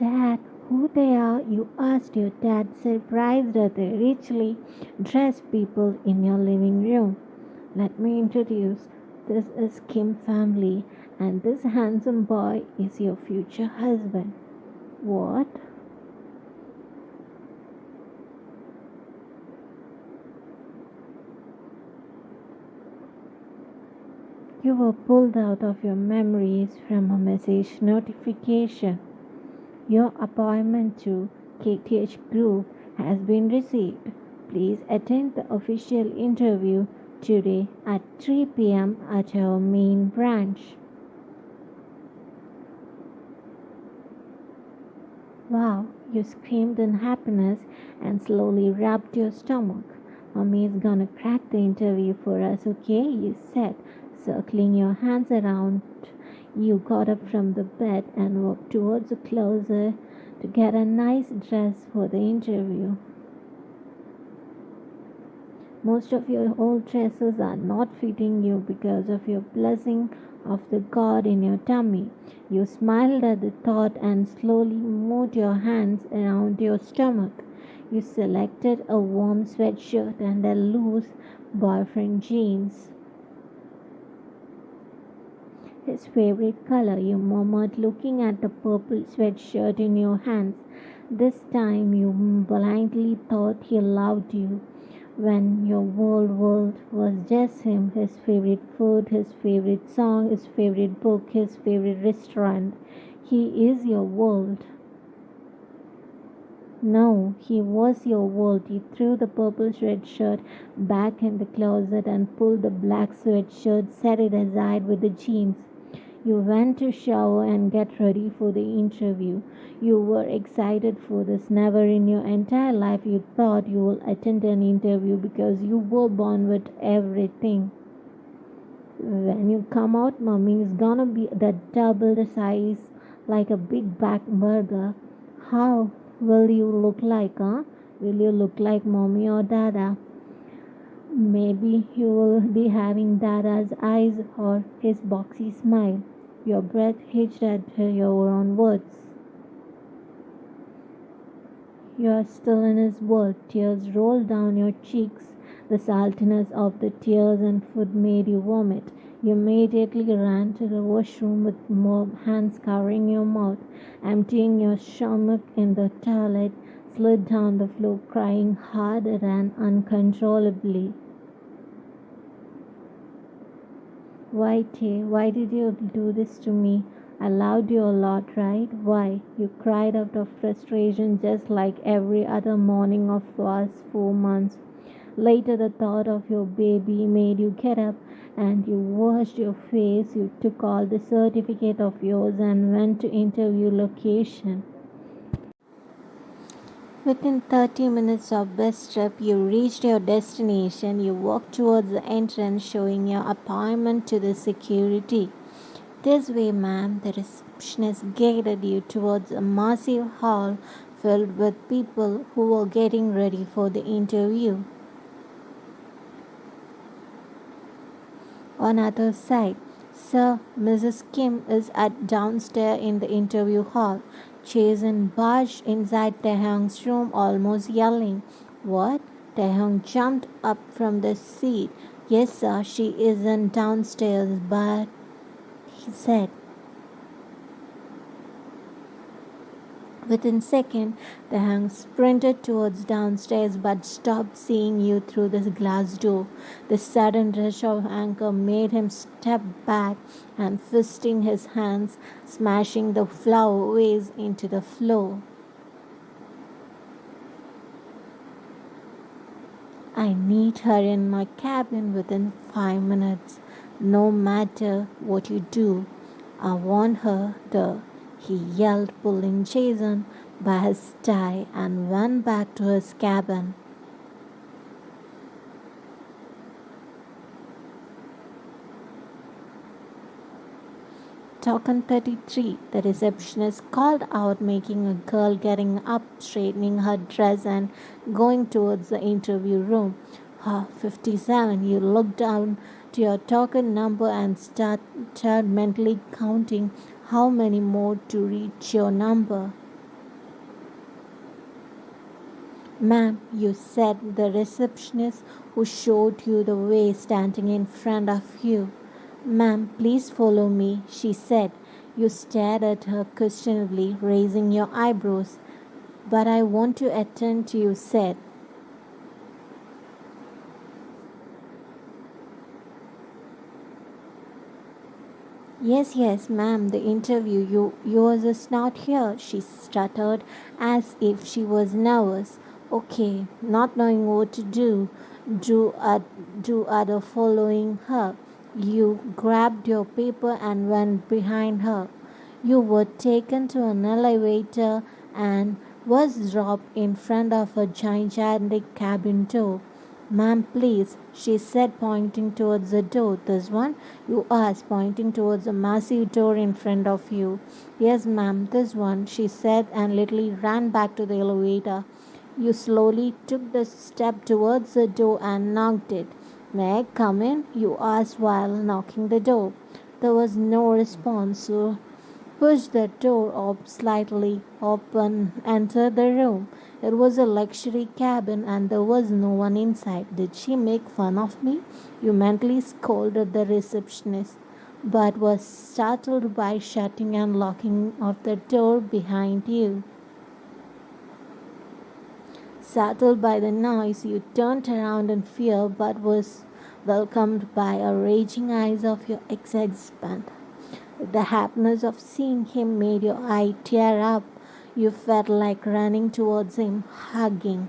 Dad, who they are? You asked your dad, surprised at the richly dressed people in your living room. Let me introduce. This is Kim family, and this handsome boy is your future husband. What? You were pulled out of your memories from a message notification. Your appointment to KTH group has been received. Please attend the official interview today at 3 p.m. at our main branch. Wow, you screamed in happiness and slowly rubbed your stomach. Mommy is gonna crack the interview for us, okay? You said, circling your hands around. You got up from the bed and walked towards the closet to get a nice dress for the interview. Most of your old dresses are not fitting you because of your blessing of the God in your tummy. You smiled at the thought and slowly moved your hands around your stomach. You selected a warm sweatshirt and a loose boyfriend jeans. His favorite color, you murmured, looking at the purple sweatshirt in your hands. This time you blindly thought he loved you, when your whole world was just him, his favorite food, his favorite song, his favorite book, his favorite restaurant. He is your world. No, he was your world. You threw the purple sweatshirt back in the closet and pulled the black sweatshirt, set it aside with the jeans. You went to shower and get ready for the interview. You were excited for this. Never in your entire life you thought you will attend an interview because you were born with everything. When you come out, mommy is gonna be the double the size like a big back burger. How will you look like, huh? Will you look like mommy or dada? Maybe you will be having Dada's eyes or his boxy smile. Your breath hitched at your own words. You are still in his world. Tears rolled down your cheeks. The saltiness of the tears and food made you vomit. You immediately ran to the washroom with more hands covering your mouth, emptying your stomach in the toilet, slid down the floor crying hard and uncontrollably. Why, Tay? Why did you do this to me? I loved you a lot, right? Why? You cried out of frustration just like every other morning of the last 4 months. Later, the thought of your baby made you get up and you washed your face. You took all the certificate of yours and went to interview location. Within 30 minutes of bus trip, you reached your destination. You walked towards the entrance, showing your appointment to the security. This way, ma'am, the receptionist guided you towards a massive hall filled with people who were getting ready for the interview. On other side, Sir, Mrs. Kim is at downstairs in the interview hall. Jason barged inside Taehyung's room, almost yelling. What? Taehyung jumped up from the seat. Yes, sir, she isn't downstairs, but he said. Within seconds, Taehyung sprinted towards downstairs but stopped seeing you through the glass door. The sudden rush of anger made him step back and fisting his hands, smashing the flower vase into the floor. I need her in my cabin within 5 minutes. No matter what you do, I want her there. He yelled, pulling Jason by his tie, and went back to his cabin. Token 33, the receptionist called out, making a girl getting up, straightening her dress, and going towards the interview room. 57, you looked down to your token number and started mentally counting how many more to reach your number. Ma'am, you said the receptionist who showed you the way standing in front of you. Ma'am, please follow me, she said. You stared at her questionably, raising your eyebrows. But I want to attend to you, said. Yes, ma'am, the interview. Yours is not here, she stuttered as if she was nervous. Okay, not knowing what to do, do other following her. You grabbed your paper and went behind her. You were taken to an elevator and was dropped in front of a gigantic cabin door. Ma'am, please, she said, pointing towards the door. This one? You asked, pointing towards a massive door in front of you. Yes, ma'am, this one, she said, and literally ran back to the elevator. You slowly took the step towards the door and knocked it. May I come in? You asked while knocking the door. There was no response, so pushed the door up slightly open, entered the room. It was a luxury cabin and there was no one inside. Did she make fun of me? You mentally scolded the receptionist, but was startled by shutting and locking of the door behind you. Startled by the noise, you turned around in fear but was welcomed by a raging eyes of your ex-husband. The happiness of seeing him made your eye tear up. You felt like running towards him, hugging.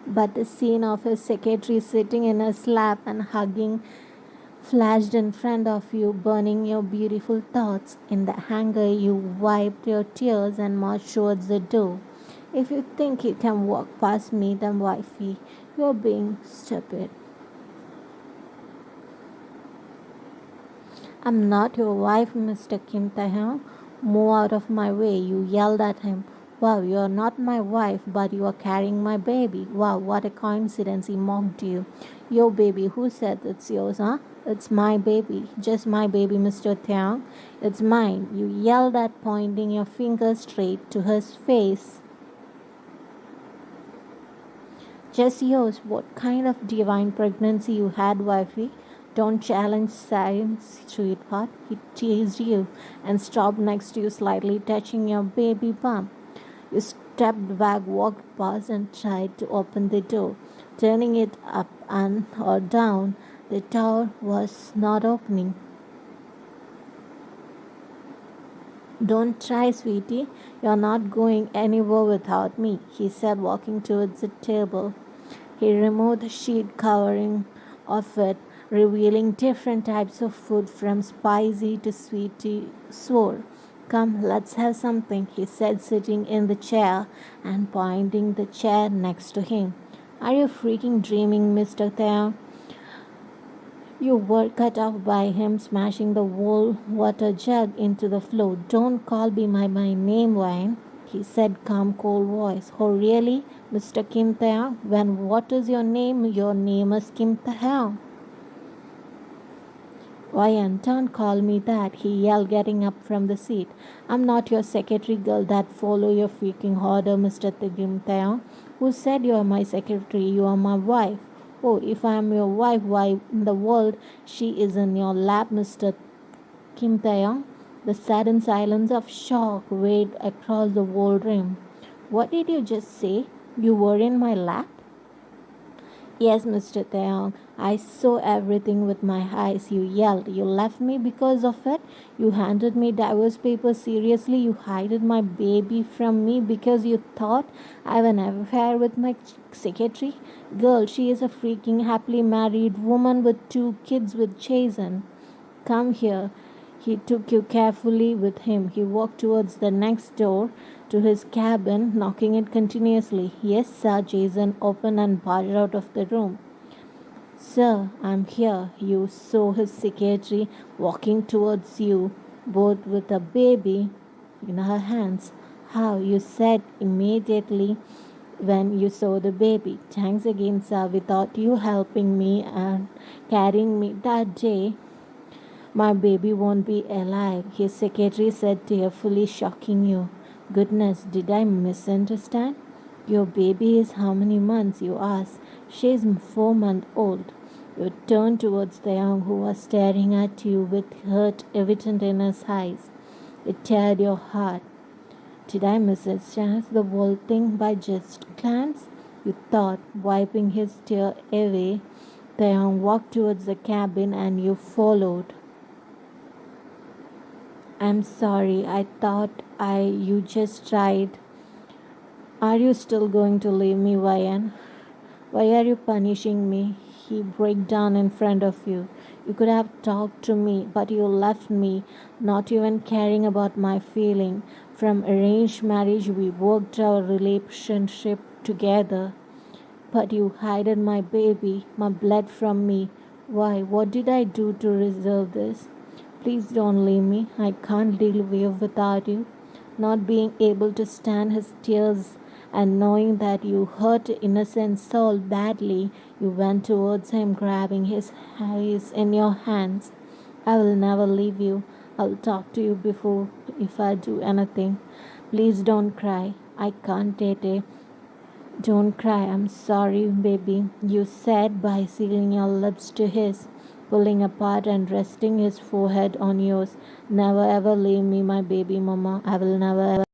But the scene of his secretary sitting in his lap and hugging flashed in front of you, burning your beautiful thoughts. In the anger, you wiped your tears and marched towards the door. If you think you can walk past me, then wifey, you're being stupid. I'm not your wife, Mr. Kimtaehyung. Move out of my way, you yelled at him. Wow, you're not my wife, but you are carrying my baby. Wow, what a coincidence, he mocked you. Your baby, who said it's yours, huh? It's my baby, just my baby, Mr. Taehyung. It's mine, you yelled at, pointing your finger straight to his face. Just yours. What kind of divine pregnancy you had, wifey? Don't challenge science, sweetheart. He teased you and stopped next to you, slightly touching your baby bump. You stepped back, walked past, and tried to open the door. Turning it up and or down, the door was not opening. Don't try, sweetie. You're not going anywhere without me, he said, walking towards the table. He removed the sheet covering of it, revealing different types of food from spicy to sweet to sour. Come, let's have something, he said, sitting in the chair and pointing the chair next to him. Are you freaking dreaming, Mr. Taehyung? You were cut off by him smashing the whole water jug into the floor. Don't call me by my name, Wayne, he said, calm, cold voice. Oh, really, Mr. Kimtaehyung? When what is your name? Your name is Kimtaehyung. Wayne, don't call me that, he yelled, getting up from the seat. I'm not your secretary girl that follow your freaking order, Mr. Kimtaehyung. Who said you are my secretary? You are my wife. Oh, if I am your wife, why in the world she is in your lap, Mr. Kimtaehyung? The sudden silence of shock weighed across the whole room. What did you just say? You were in my lap? Yes, Mr. Taehyung, I saw everything with my eyes, you yelled. You left me because of it? You handed me divorce papers seriously? You hid my baby from me because you thought I have an affair with my secretary? Girl, she is a freaking happily married woman with 2 kids with Jason. Come here. He took you carefully with him. He walked towards the next door to his cabin, knocking it continuously. Yes, sir, Jason opened and barged out of the room. Sir, I'm here. You saw his secretary walking towards you, both with a baby in her hands. How? You said immediately when you saw the baby. Thanks again, sir. Without you helping me and carrying me that day, My baby won't be alive, his secretary said tearfully, shocking you. Goodness, did I misunderstand? Your baby is how many months, you asked. She's 4 months old. You turned towards Taehyung, who was staring at you with hurt evident in his eyes. It teared your heart. Did I misunderstand the whole thing by just a glance? You thought, wiping his tear away. Taehyung walked towards the cabin and you followed. I'm sorry, I thought you just tried. Are you still going to leave me, Vayan? Why are you punishing me? He broke down in front of you. You could have talked to me, but you left me, not even caring about my feeling. From arranged marriage, we worked our relationship together. But you hid my baby, my blood from me. Why? What did I do to deserve this? Please don't leave me. I can't live without you. Not being able to stand his tears and knowing that you hurt innocent soul badly, you went towards him, grabbing his eyes in your hands. I will never leave you. I'll talk to you before if I do anything. Please don't cry. I can't, Tete. Don't cry. I'm sorry, baby, you said by sealing your lips to his, pulling apart and resting his forehead on yours. Never ever leave me, my baby mama. I will never ever.